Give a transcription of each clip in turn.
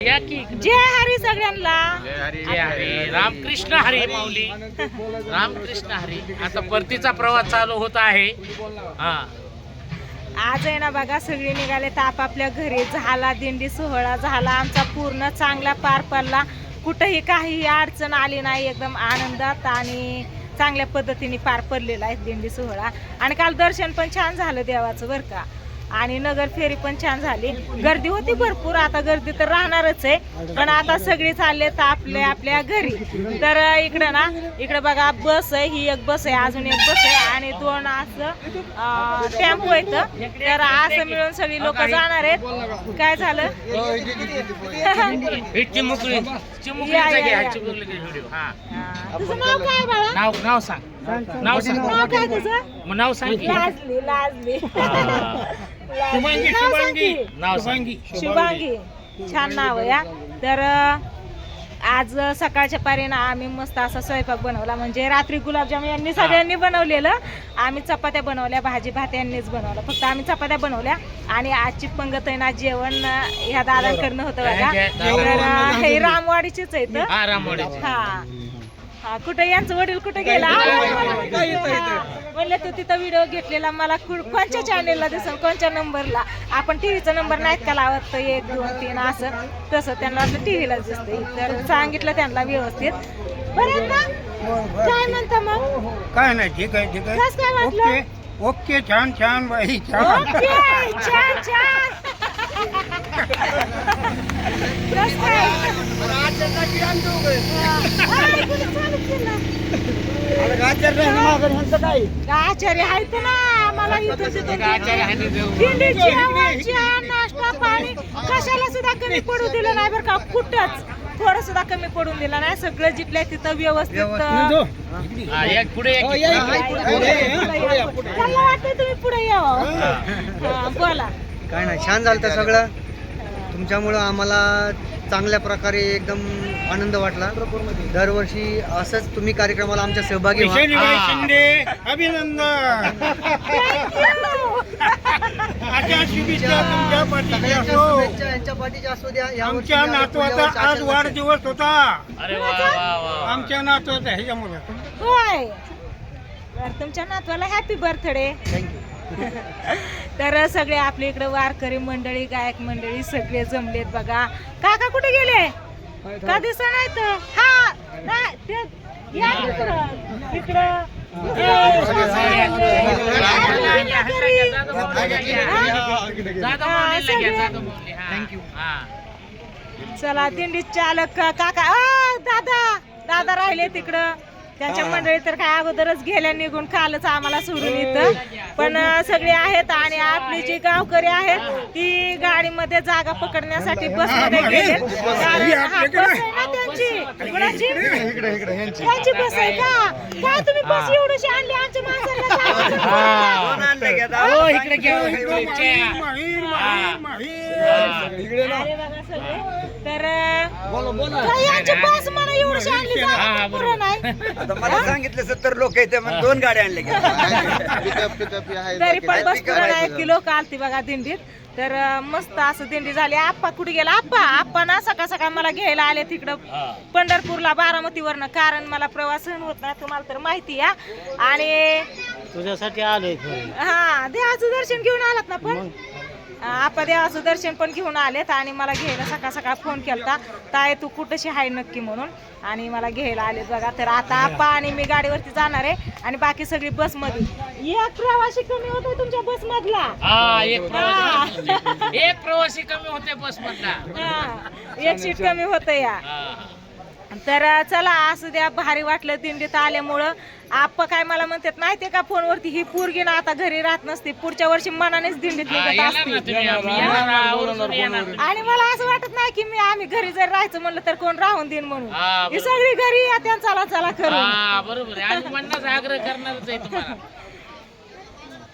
जय हरी सगळ्यांना. जय हरी. रामकृष्ण हरी माऊली. रामकृष्ण हरी. आता परतीचा प्रवास चालू होत आहे. आज आहे ना बघा, सगळे निघाले तर आपापल्या घरी. झाला दिंडी सोहळा, झाला आमचा पूर्ण चांगला पार पडला. कुठेही काही अडचण आली नाही, एकदम आनंदात आणि चांगल्या पद्धतीने पार पडलेला आहे दिंडी सोहळा. आणि काल दर्शन पण छान झालं देवाचं बरं का. आणि नगर फेरी पण छान झाली. गर्दी होती भरपूर, आता गर्दी तर राहणारच आहे, पण आता सगळे चालले तर आपल्या आपल्या घरी. तर इकडं ना, इकडे बघा बस आहे, ही एक बस आहे, अजून एक बस आहे आणि दोन असं टेम्पो आहेत. तर असं मिळून सगळी लोक जाणार आहेत. काय झालं? तुझं नाव काय बाळा? नाव सांग. नाव सांग. नाव काय तुझं? नाव सांग. लाजली. शुभांगी. छान नाव आहे या. तर आज सकाळच्या पारीनं आम्ही मस्त असा स्वयंपाक बनवला. म्हणजे रात्री गुलाबजाम यांनी सगळ्यांनी बनवलेलं, आम्ही चपात्या बनवल्या, भाजी भात यांनीच बनवला, फक्त आम्ही चपात्या बनवल्या. आणि आजची पंगत आहे ना, जेवण ह्या दादांकडनं होतं बघा. तर हे रामवाडीचेच आहेत. हा कुठे यांचं वडील कुठे गेला म्हणलं, तू तिथं व्हिडिओ घेतलेला मला कोणत्या चॅनेलला दिसेल, कोणत्या नंबरला. आपण टीव्हीचा नंबर नाहीत का लावत, 1 2 3 असं तसं त्यांना वाटलं टीव्हीला दिसतंय. तर सांगितलं त्यांना व्यवस्थित. बरं ना, काय म्हणता मग? काय नाही, ठीक आहे ठीक आहे. कसं काय वाटलं? ओके छान छान बाई छान. ओके छान छान. कसं काय? आचार्य आहेत ना आम्हाला नाश्ता पाणी कशाला सुद्धा कमी पडू दिलं नाही बरं का. कुठंच थोडं सुद्धा कमी पडून दिलं नाही. सगळं जिथल्या तिथं व्यवस्थित. त्यांना वाटतं तुम्ही पुढे यावं. बोला. काय नाही, छान झालं तर सगळं. तुमच्यामुळं आम्हाला चांगल्या प्रकारे एकदम आनंद वाटला. दरवर्षी असंच तुम्ही कार्यक्रमाला आमच्या सहभागी व्हा. शिंदे अभिनंदन. यांच्या पाठीच्या असू द्या. आमच्या नातवाचा आज वाढदिवस होता. अरे वा वा वा. आमच्या नातवाचा ह्याच्यामुळे. होय, तर तुमच्या नातवाला हॅपी बर्थडे. थँक्यू. तर सगळे आपल्या इकडे वारकरी मंडळी, गायक मंडळी सगळे जमलेत बघा. काका कुठे गेले? का दिसत नाहीत? हा नाही, ते या इकडं. चला दिंडी चालक काका, दादा राहिले तिकडं. त्यांच्या मंडळी तर काय अगोदरच गेल्या निघून, कालच आम्हाला सोडून इथं. पण सगळे आहेत आणि आपली जी गावकरी आहेत ती गाडीमध्ये जागा पकडण्यासाठी बसमध्ये गेले. बस आहे ना त्यांची. त्यांची बस आहे का? काय तुम्ही बस एवढीशी आणली आमच्या माणसाला? अरे बघा सगळे. तर यांची बस मला एवढीशी आणली, जागा पुरं नाही. मला सांगितलं 70 लोक येते, 2 गाड्या आणले. तरी पण बस पुरं नाही की लोक आलती बघा दिंडीत. तर मस्त असं दिंडी झाली. आप्पा कुठे गेला? आप्पा ना सकाळ सकाळ मला घ्यायला आले तिकडं पंढरपूरला, बारामतीवरनं. कारण मला प्रवास सहन होत नाही, तुम्हाला तर माहिती आहे. आणि तुझ्यासाठी आलोय. हा, देवाचं दर्शन घेऊन आलात ना? पण आप्पा देवाचं दर्शन पण घेऊन आलेत आणि मला घ्यायला सकाळ सकाळ फोन केलता, ताई तू कुठशी आहे नक्की म्हणून, आणि मला घ्यायला आलेत बघा. तर आता आप्पा आणि मी गाडीवरती जाणार आहे आणि बाकी सगळी बस मध्ये. एक प्रवासी कमी होतो तुमच्या बस मधला. एक प्रवासी कमी होते बस मधला. एक सीट कमी होत या. तर चला असू द्या, भारी वाटलं दिंडीत आल्यामुळं. आप्पा काय मला म्हणतात माहितीये का फोनवरती, ही पोरगी ना आता घरी राहत नसते, पुढच्या वर्षी मनानेच दिंडीत निघत असते. आणि मला असं वाटत नाही की आम्ही घरी जर राहायचं म्हणलं तर कोण राहून देईन म्हणून. ही सगळी घरी येत्या, चला चला करून. बरोबर आहे, आग्रह करणारच आहे तुम्हाला.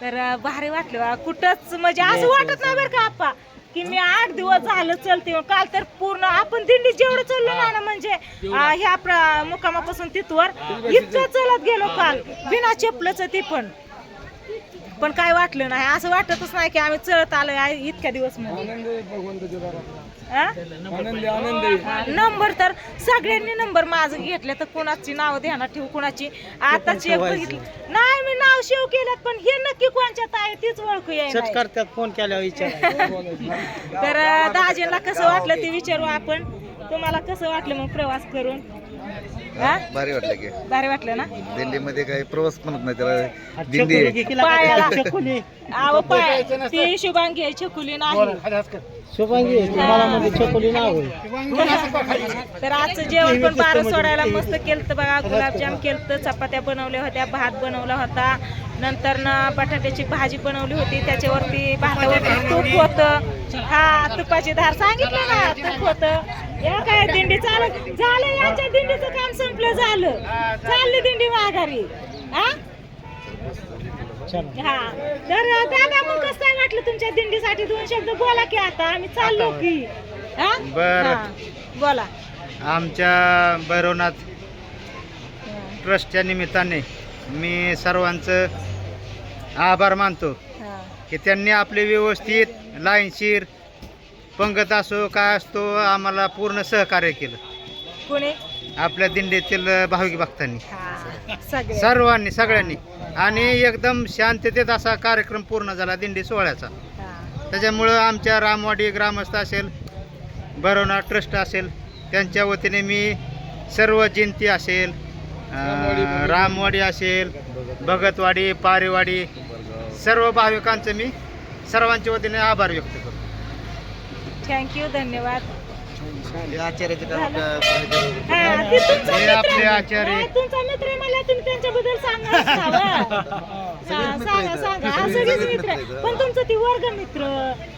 तर भारी वाटलं कुठंच, म्हणजे असं वाटत नाही बरं का आप्पा की मी 8 दिवस झालं चलते. काल तर पूर्ण आपण दिंडी जेवढं चाललो ना, म्हणजे ह्या मुक्कामापासून तिथवर इतकं चलत गेलो काल, बिना चपलच. ती पण काय वाटलं नाही, असं वाटतच नाही की आम्ही चलत आलोय इतक्या दिवस मध्ये. हा? हा, नंबर तर सगळ्यांनी नंबर माझं घेतले तर कुणाची नाव ध्यानात ठेवू कुणाची आता चेक बघितली नाही मी नाव सेव केलं पण हे नक्की कोणच्यात आहे तीच ओळखू येईल करतात फोन केल्यावर विचार. तर दाजींना कसं वाटलं ते विचारू आपण तुम्हाला कसं वाटलं मग प्रवास करून हा? भारी वाटलं की भारी वाटलं ना दिंडीमध्ये काही प्रवास म्हणत नाही त्याला दिंडी पायाला आव पाय ती शुभांगी आहे छकुली नाही शुभांगी तुम्हाला म्हणजे चकोली नाव तर आजचं जेवण पण बारं सोडायला मस्त केलं बघा गुलाबजाम केलं चपात्या बनवल्या होत्या भात बनवला होता नंतर ना बटाट्याची भाजी बनवली होती त्याच्यावरती भातावरती तूप होतं हा तुपाची धार सांगितलं ना तूप होतं या काय दिंडी झालं यांच्या दिंडीचं काम संपलं झालं चालली दिंडी माघारी हा हा तर दादा मग कसं काय वाटलं तुमच्या दिंडीसाठी 2 शब्द बोला की आता आम्ही चाललो की हा बरं. हा, बोला आमच्या भैरवनाथ ट्रस्टच्या निमित्ताने मी सर्वांचं आभार मानतो हा, की त्यांनी आपले व्यवस्थित लाईनशीर पंगत असो काय असतो आम्हाला पूर्ण सहकार्य केलं कोणी आपल्या दिंडीतील भाविक भक्तांनी हा सगळे सर्वांनी सगळ्यांनी आणि एकदम शांततेत असा कार्यक्रम पूर्ण झाला दिंडी सोहळ्याचा हा, त्याच्यामुळं आमच्या रामवाडी ग्रामस्थ असेल भैरवनाथ ट्रस्ट असेल त्यांच्या वतीने मी सर्व जयंती असेल रामवाडी असेल भगतवाडी पारेवाडी सर्व भाविकांचं मी सर्वांच्या वतीने आभार व्यक्त करतो. थँक्यू धन्यवाद आचार्याचे काम हा, ते तुमचा हे मित्र आपले आहे. आचार्य. हा, तुमचा मित्र आहे मला तुम्ही त्यांच्याबद्दल सांगा सांगा हा, सगळेच मित्र आहे. पण तुमचं ती वर्गमित्र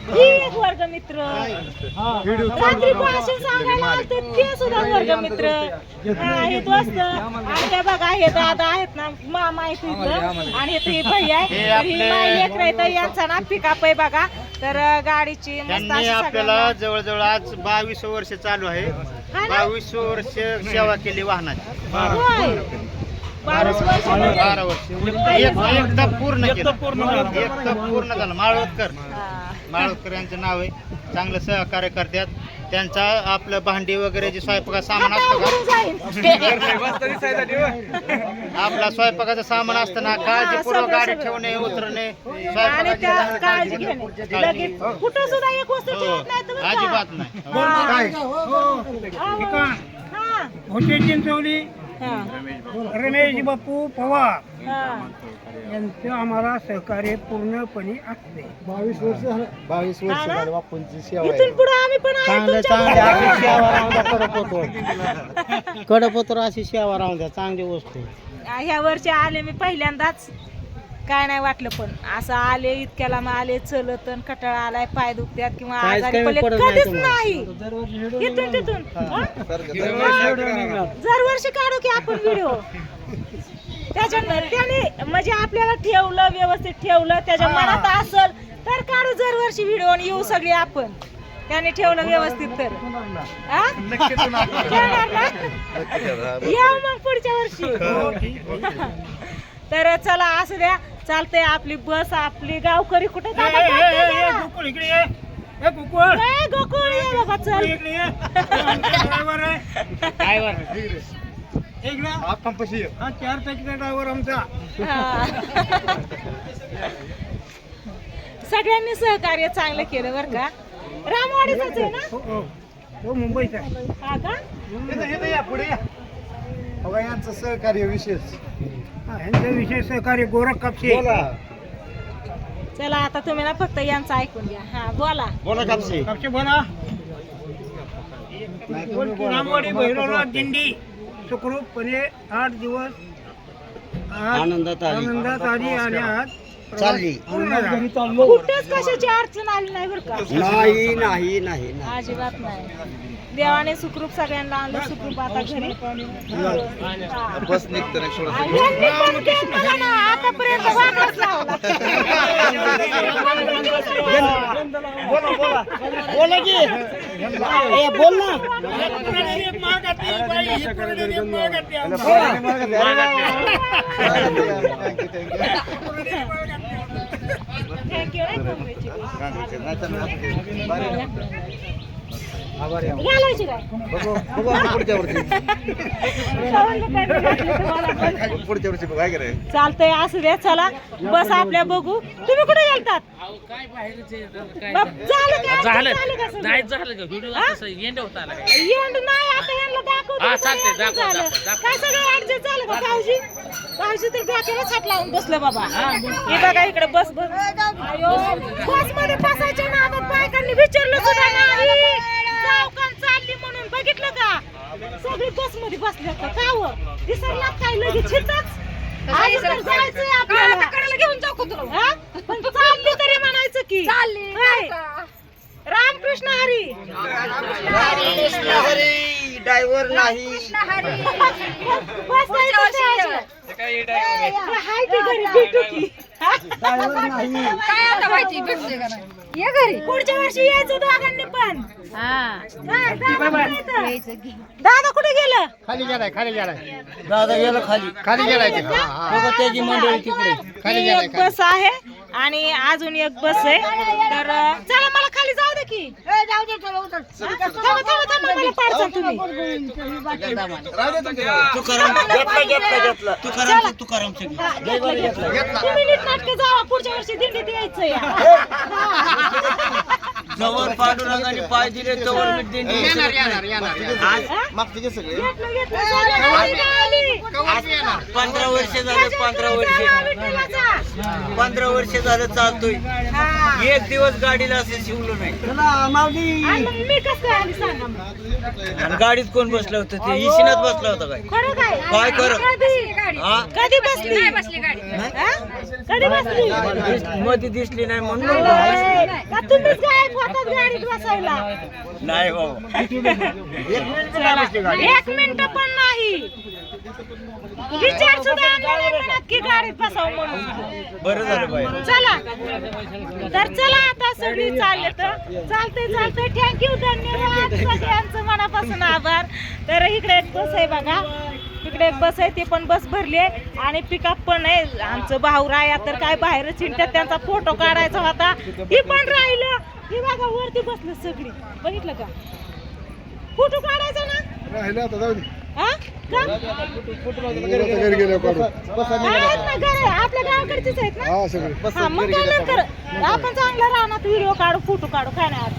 ही एक वर्गमित्र रात्री भाषण सांगायला आलते ते सुद्धा वर्गमित्र हा, हे दोस्त आणि त्या बघा हे दादा आहेत ना मामा आहेत इथं आणि हे ती भैया आहे तर ही माई लेकरं आहेत. यांचा ना पिकअप आहे बघा तर गाडीची मस्त त्यांनी अशी आपल्याला सगळ्यांना- जवळजवळ आज 22 वर्ष चालू आहे हा ना? 22 वर्ष सेवा केली वाहनाची होय. 12 वर्ष म्हणजे- 12 वर्ष एकदा पूर्ण केलं एकदा पूर्ण झालं माळवतकर हा. माळवतकर यांचं नाव आहे चांगलं सहकार्य करतात त्यांचा आपलं भांडी वगैरे जे स्वयंपाकाचं सामान आता असतं उघडून जाईल. का आपला स्वयंपाकाचं सामान असतं ना काळजीपूर्वक सगळं, गाडी सगळं. ठेवणे उतरणे आणि स्वयंपाकाची त्या काळजी घेणे लगेच कुठं सुद्धा एक वस्तू ठेवत नाही तुम्ही का? अजिबात नाही हा. हा. होते चिंचवली हा. रमेश बापू पवार हा. यांचं आम्हाला सहकार्य पूर्णपणे असते 22 वर्ष हा ना? झाली बापूंची सेवा इथून पुढे आम्ही पण आहे चांगले तुमच्या चांगले बरोबर. अशी सेवा राहून द्या कडपोतर कडपोतर अशी सेवा राहून द्या चांगली वस्तू ह्या वर्षी आले मी पहिल्यांदाच काय नाही वाटलं पण असं आले इतक्याला मग आले चलत अन कटाळा आलाय पाय दुखत्यात किंवा काहीच आजारी कमी पडले पडत नाही कधीच तुम्हाला. नाही इथून तिथून दरवर्षी काढू की आपण व्हिडिओ त्याने म्हणजे आपल्याला ठेवलं व्यवस्थित ठेवलं त्याच्या मनात असल तर काढू दरवर्षी व्हिडिओ आणि येऊ सगळे आपण त्याने ठेवलं व्यवस्थित तर हा? ठेवणार ना? येऊ मग पुढच्या वर्षी तर चला असू द्या चालतंय आपली बस आपली गावकरी कुठे जातात? गोकुळ इकडे ये ए, गोकुळ ए, गोकुळ ये बाबा चल इकडे ये ड्रायव्हर आहे इकडे हा 4 चाकीचा ड्रायव्हर आमचा हा. सगळ्यांनी सहकार्य चांगलं केलं बरं का रामवाडीच आहे ना हो मुंबईचा आहे हा का यांचं सहकार्य विशेष ह्यांचं विशेष सहकार्य गोरख कापसे चला आता तुम्ही ना फक्त यांचं ऐकून घ्या हा बोला बोला कापसे कापसे बोला रामवाडी भैरवनाथ दिंडी सुखरूपपणे 8 दिवस आनंदात आली आणि आज चालली पूर्ण झाला. कुठेच कशाची अडचण आली नाही बरं का नाही नाही नाही अजिबात नाही देवाने सुखरूप सगळ्यांना आणलं सुखरूप आता घरी हा. बस निघतं नाही सोडत आणि यांनी पण केलं बघा ना, आतापर्यंत वाटच लावला. बोला की बोल ना एक माग घातली, बाई, ही पोरं एक माग घातली आमची. Thank you, congratulations. घालायची काय बघू आपण पुढच्या वर्षी पुढच्या वर्षी काय करायचं. चालतंय असू द्या. चला बस आपल्या बघू. तुम्ही कुठे गेलतात? काय बाहेरच आहे, बाप, झालं का? झालं झालं का सगळं? नाही झालं का व्हिडिओ कसं एंड होता आला काय? एंड नाही आता यांना दाखवतो. हा, चालतंय, झालं. दाखव. काय सगळं ऍडजस्ट झालं का भाऊजी? भाऊजी तर डोक्यालाच हात लावून बसलं बाबा. हे बघा इकडे बस बस मध्ये बसायच्या नादात बायकांनी विचारलं सुद्धा नाही जाऊ का चालली म्हणून. बघितलं का सगळी बस मध्ये बसले होते. का हो दिसला काय लगेच हिताच जायचंय आपल्याला घेऊन जाऊ तुला. पण चालली तरी म्हणायचं की होय. रामकृष्ण हरी. ड्रायव्हर नाही. बस हाय की घरी भेटू की. काय आता माहिती भेटते का नाही? ये घरी. पुढच्या वर्षी यायचं दोघांनी पण. काय, दादा कुठे गेलं? खाली गेलाय दादा गेला खाली. खाली गेलाय ते. बघा त्याची मंडळी तिकडे. खाली ही एक बस आहे आणि अजून एक बस आहे. तर चला मला खाली जाऊ दे की. थांबा मला पाडसान तुम्ही. तुकाराम तुम्ही नीट नाटक जावा. पुढच्या वर्षी दिंडीत यायचं या. जवळ पांडुरंगाने पाय दिले जवळ मी दिंडी मागचे सगळे घेतलं. आली. 15 वर्ष झाले. 15 वर्ष झालं चालतोय. हा. एक दिवस गाडीला असं शिवलं नाही. आणि मग मी कसं काय आली सांगा मग. आणि गाडीत कोण बसलं होतं ते इशिनात बसला होता काय. खरं काय? काय खरं? हा? कधी बसली? हा? कधी बसली? मध्ये दिसली नाही म्हणून होय. का तुम्हीच गायब होतात गाडीत बसायला? नाही बाबा. एक मिनिट पण नाही. विचार सुद्धा आणला नाही म्हणत की गाडीत बसावं म्हणून. बरं झालं बाई. चला तर चला आता सगळी चालले तर चालतंय. थँक्यू, धन्यवाद सगळ्यांचं मनापासून आभार. तर इकडे एक बस आहे बघा. इकडे एक बस आहे ती पण बस भरली आहे आणि पिकअप पण आहे. आमचं भाऊ राया तर काय बाहेर चिंट्यात त्यांचा फोटो काढायचा होता ती पण राहिलं. ही बघा वरती बसलं सगळी. बघितलं का? फोटो काढायचा ना राहिलं आता जाऊ दे. हा? का? घरी गेलो काढू. आहेत ना घरे आपल्या गावाकडचीच आहेत ना. हा सगळे हा मग काय नंतर आपण चांगला राहणार व्हिडिओ काढू फोटो काढू काय नाही आज.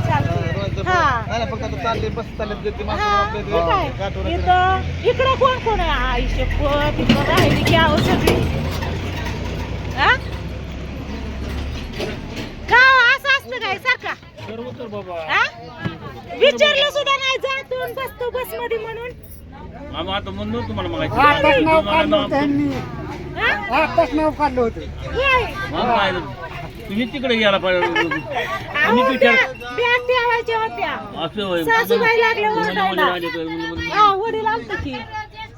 चालतंय. हा फक्त आता चालले बस चालत हा ठीक आहे. इकडं कोण आहे? आयुष्य तिकडं राहिली की आहो सगळी. हा का असं असतं काय सारखा? हा? विचारलं सुद्धा नाही जातो आणि बसतो बस मध्ये म्हणून. आताच नाव काढलं होतं त्यांनी. हा? आताच नाव काढलं होतं. होय. तुम्ही तिकडे गेला पाहिजे. अहो, बॅग ठेवायच्या होत्या. सासूबाई लागल्या ओरडायला. हा वडील आलत की.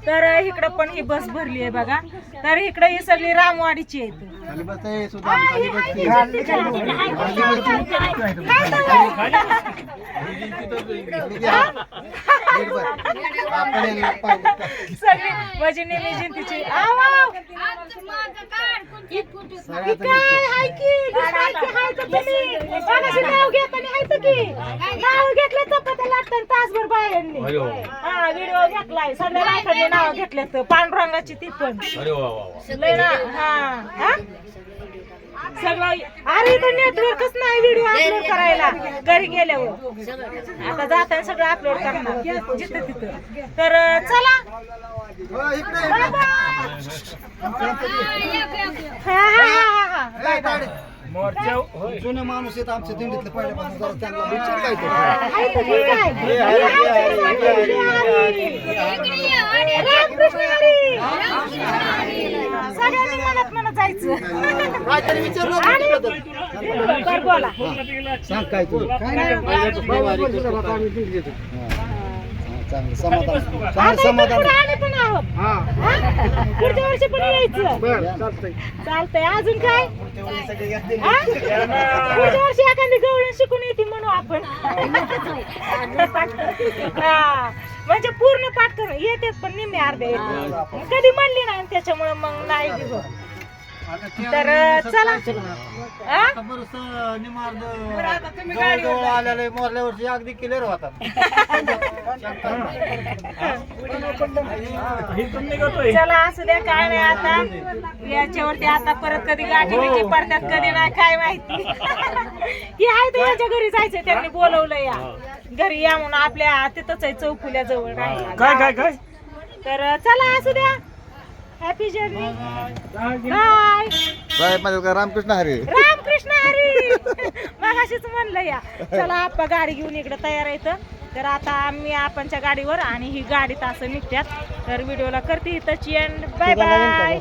तर इकडं पण ही बस भरली आहे बघा. तर इकडे ही सगळी रामवाडीची आहेत. खाली बस आहे सुद्धा खाली बस. सगळी म्हणजे नेहमी जयंतीची. काय हाय की हाय तर तुम्ही कोणाशी नाव घेताना हाय तर की नाव घेतलं चपात्या लागतात तासभर बाहेरनी. हा व्हिडिओ घेतलाय सगळ्या बायकांनी नाव घेतले तर पांडुरंगाची ती पण लय ना. हा सगळं अरे इथं नेटवर्कच नाही व्हिडिओ अपलोड करायला घरी गेल्यावर. आता जाताना सगळं अपलोड करणार जिथं तिथं. तर चला बाबा. हा बाय बाय. जुने माणूस आहेत आमच्या दिंडीतले पहिल्यापासून जरा त्यांना विचार काय ते. आहे तर ठीक आहे. रामकृष्ण हरी. सगळ्यांनी म्हणत जायचं. काहीतरी विचार बरं बोला. सांग काय तू काय नाही आम्ही दिंडी घेतो. चांगलं समाधान आता इथून पुढे आम्ही पण आहोत. हा? पुढच्या वर्षी पण यायचं. चालतंय. अजून काय? हा? पुढच्या वर्षी एखादी गवळण शिकून येते म्हणू आपण. हा म्हणजे पूर्ण पाठ करून येतेच पण निम्मे अर्ध्या येते. कधी म्हणली नाही त्याच्यामुळे मग नाही दिवस. तर चला हा? जवळ आलेले मोरल्या वर्षी अगदी क्लिअर होता. चला असू द्या, काय नाही आता याच्यावरती आता परत कधी गाठी बिठी पडतात कधी नाही काय माहिती. ही आहे तर याच्या घरी जायचंय, त्यांनी बोलवलं या घरी या म्हणून, आपल्या तिथंच आहे चौफुल्या जवळ राहायला. काय तर चला असू द्या, happy journey, bye. Ramkrishna Hari. Ramkrishna Hari. मगाशीच म्हणलं या. चला आप्पा गाडी घेऊन इकडे तयार आहेत. तर आता आम्ही आपणच्या गाडीवर आणि ही गाडीत असं निघत्यात. तर व्हिडिओला करते इथंच एंड. Bye bye.